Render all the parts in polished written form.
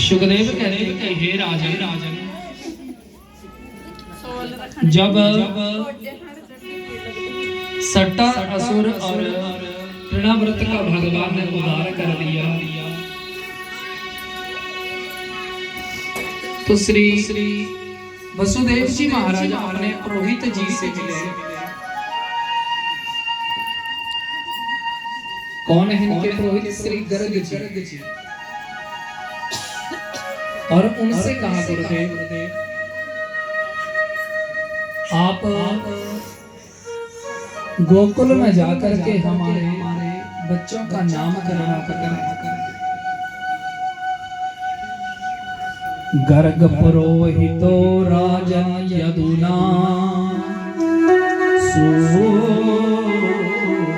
सुखदेव कहते कि हे राजन, जब सट्टा असुर और तृणाव्रत का भगवान ने उद्धार कर दिया, तो श्री वसुदेव जी महाराज अपने पुरोहित जी से मिले। कौन है इनके पुरोहित? श्री गर्ग जी। और उनसे कहा, गुरुदेव आप गोकुल में जाकर के हमारे बच्चों का नामकरण करें। गर्ग पुरोहितो राजन यदुना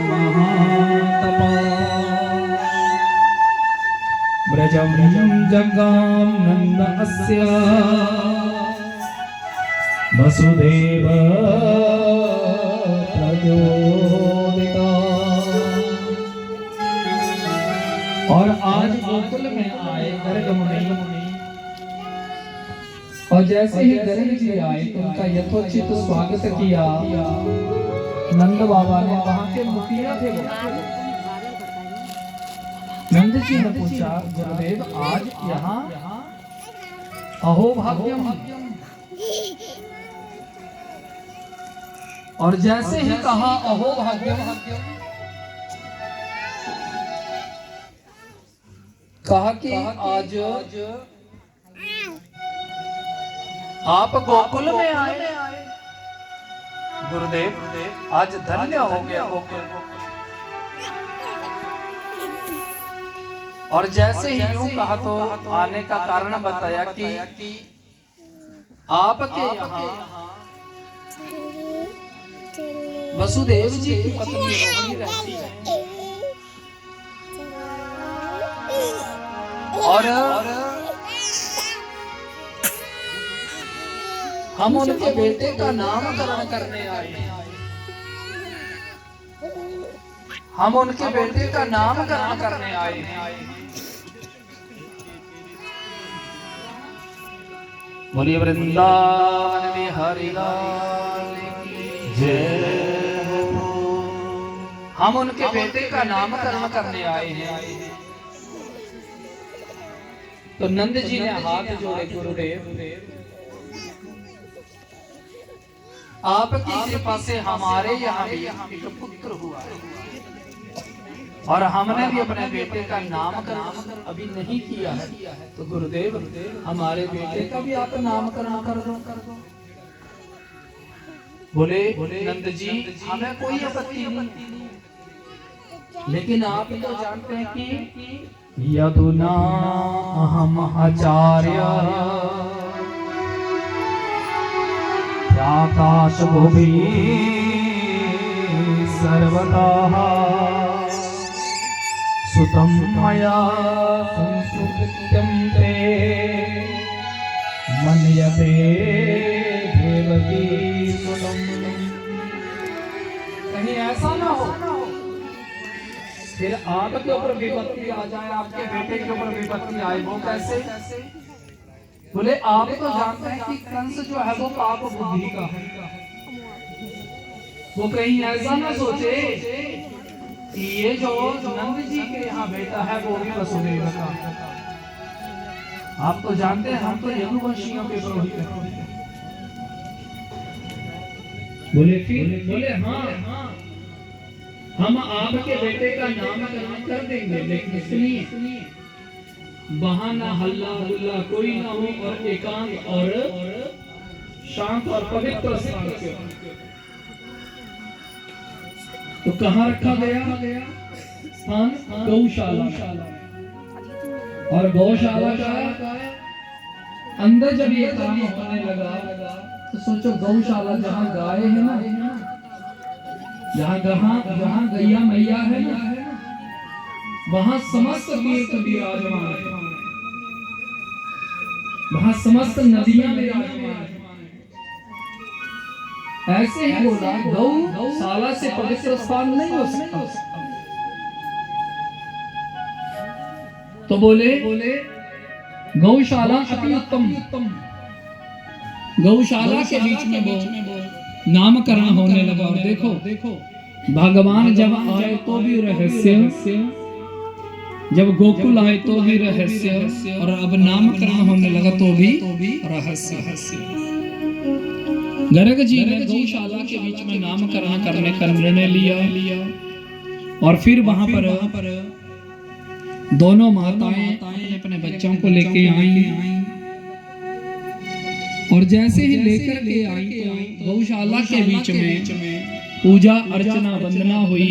महातपा ब्रजम जगाम नंद अस्य वसुदेव प्रचोदिता। और आज गोकुल में आए गर्ग मुनि, और जैसे ही गर्ग जी आए तो उनका यथोचित स्वागत किया। नंद बाबा ने वहां के मुखिया थे, नंद जी ने पूछा, गुरुदेव आज यहाँ अहो भाग्यम। और जैसे ही कहा अहो भाग्यम, कहा कि आज आप गोकुल में आए गुरुदेव, आज धन्य हो गया गोकुल। और जैसे ही यूं कहा तो आने का कारण बताया कि आपके यहाँ वसुदेव जी की पत्नी रोहिणी रहती है, और हम उनके बेटे का नामकरण करने आए हैं। हम उनके बेटे का नामकरण करने आए हैं। बोलिए वृंदावन बिहारी लाल की जय। हम उनके बेटे का नामकरण करने आए हैं। तो नंद जी ने हाथ जोड़े, गुरुदेव आपकी कृपा से हमारे यहाँ भी एक पुत्र हुआ है, और हमने भी अपने बेटे का नामकरण अभी नहीं किया है। तो गुरुदेव हमारे बेटे का भी आप नामकरण कर दो। बोले नंद जी हमें कोई आपत्ति नहीं, लेकिन आप तो जानते हैं कि यदुना अहम आचार्य आकाश भुवि सर्वदा सुतं मया संस्कृत्यं ते मन्यते देवकी सुतं। कहीं ऐसा ना हो फिर आपके ऊपर विपत्ति आ जाए, आपके बेटे के ऊपर विपत्ति आए। वो कैसे? बोले आप तो जानते हैं कि कंस जो है वो पाप बुद्धि का है। वो कहीं ऐसा ना सोचे कि ये जो नंद जी के यहाँ बेटा है वो भी वसुदेव का। आप तो जानते हैं हम तो यदुवंशियों के पुरोहित हैं। बोले फिर? बोले हाँ हम आपके बेटे का नामकरण कर देंगे, लेकिन इसलिए वहां ना हल्ला हुल्ला कोई ना हो, और एकांत और शांत और पवित्र स्थान पे। तो कहाँ रखा गया स्थान? गौशाला। और गौशाला का अंदर जब ये काम होने लगा तो सोचो, गौशाला जहाँ गाय है ना, जहाँ गैया मैया है ना, वहां समस्त तीर्थ विराजमान है, वहां समस्त नदियां विराजमान है। ऐसे ही बोला, गौशाला से पवित्र स्थान नहीं हो सकता। तो बोले गौशाला अति उत्तम, गौशाला के बीच में वो नामकरण होने लगा। और देखो भगवान जब आए तो भी रहस्य, जब गोकुल आए तो भी रहस्य, और अब नामकरण होने लगा तो भी रहस्य। गर्ग जी ने गौशाला के बीच में नामकरण करने का निर्णय लिया और फिर वहां पर दोनों माताएं अपने बच्चों को लेके आई। और जैसे ही लेकर के आई तो गौशाला के बीच में पूजा अर्चना वंदना हुई।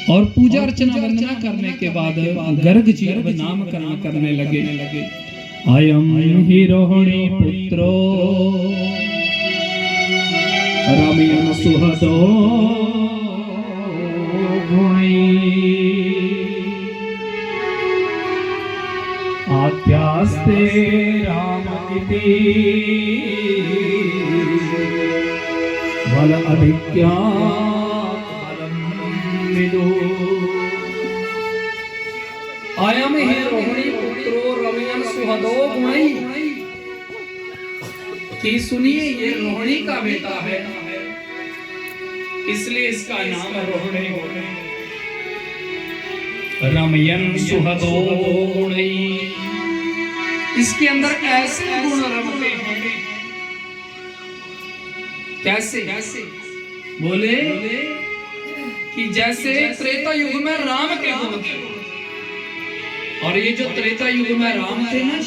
और पूजा अर्चना वंदना करने के बाद गर्ग जी अब नामकरण करने लगे। अयम हि रोहिणी पुत्रो रमयन सुहदो आख्यास्ते राम इति बल अधिक्यात् बलम विदु। अयम हि रोहिणी पुत्रो रमयन सुहदो गुणै, कि सुनिए ये रोहिणी का बेटा है, इसलिए इसका नाम रोहिणी है। रमयन सुहदो गुणै, इसके अंदर ऐसे गुण रमते हैं। कैसे बोले कि जैसे त्रेता युग में राम के गुण थे, और ये जो त्रेता युग में राम थे ना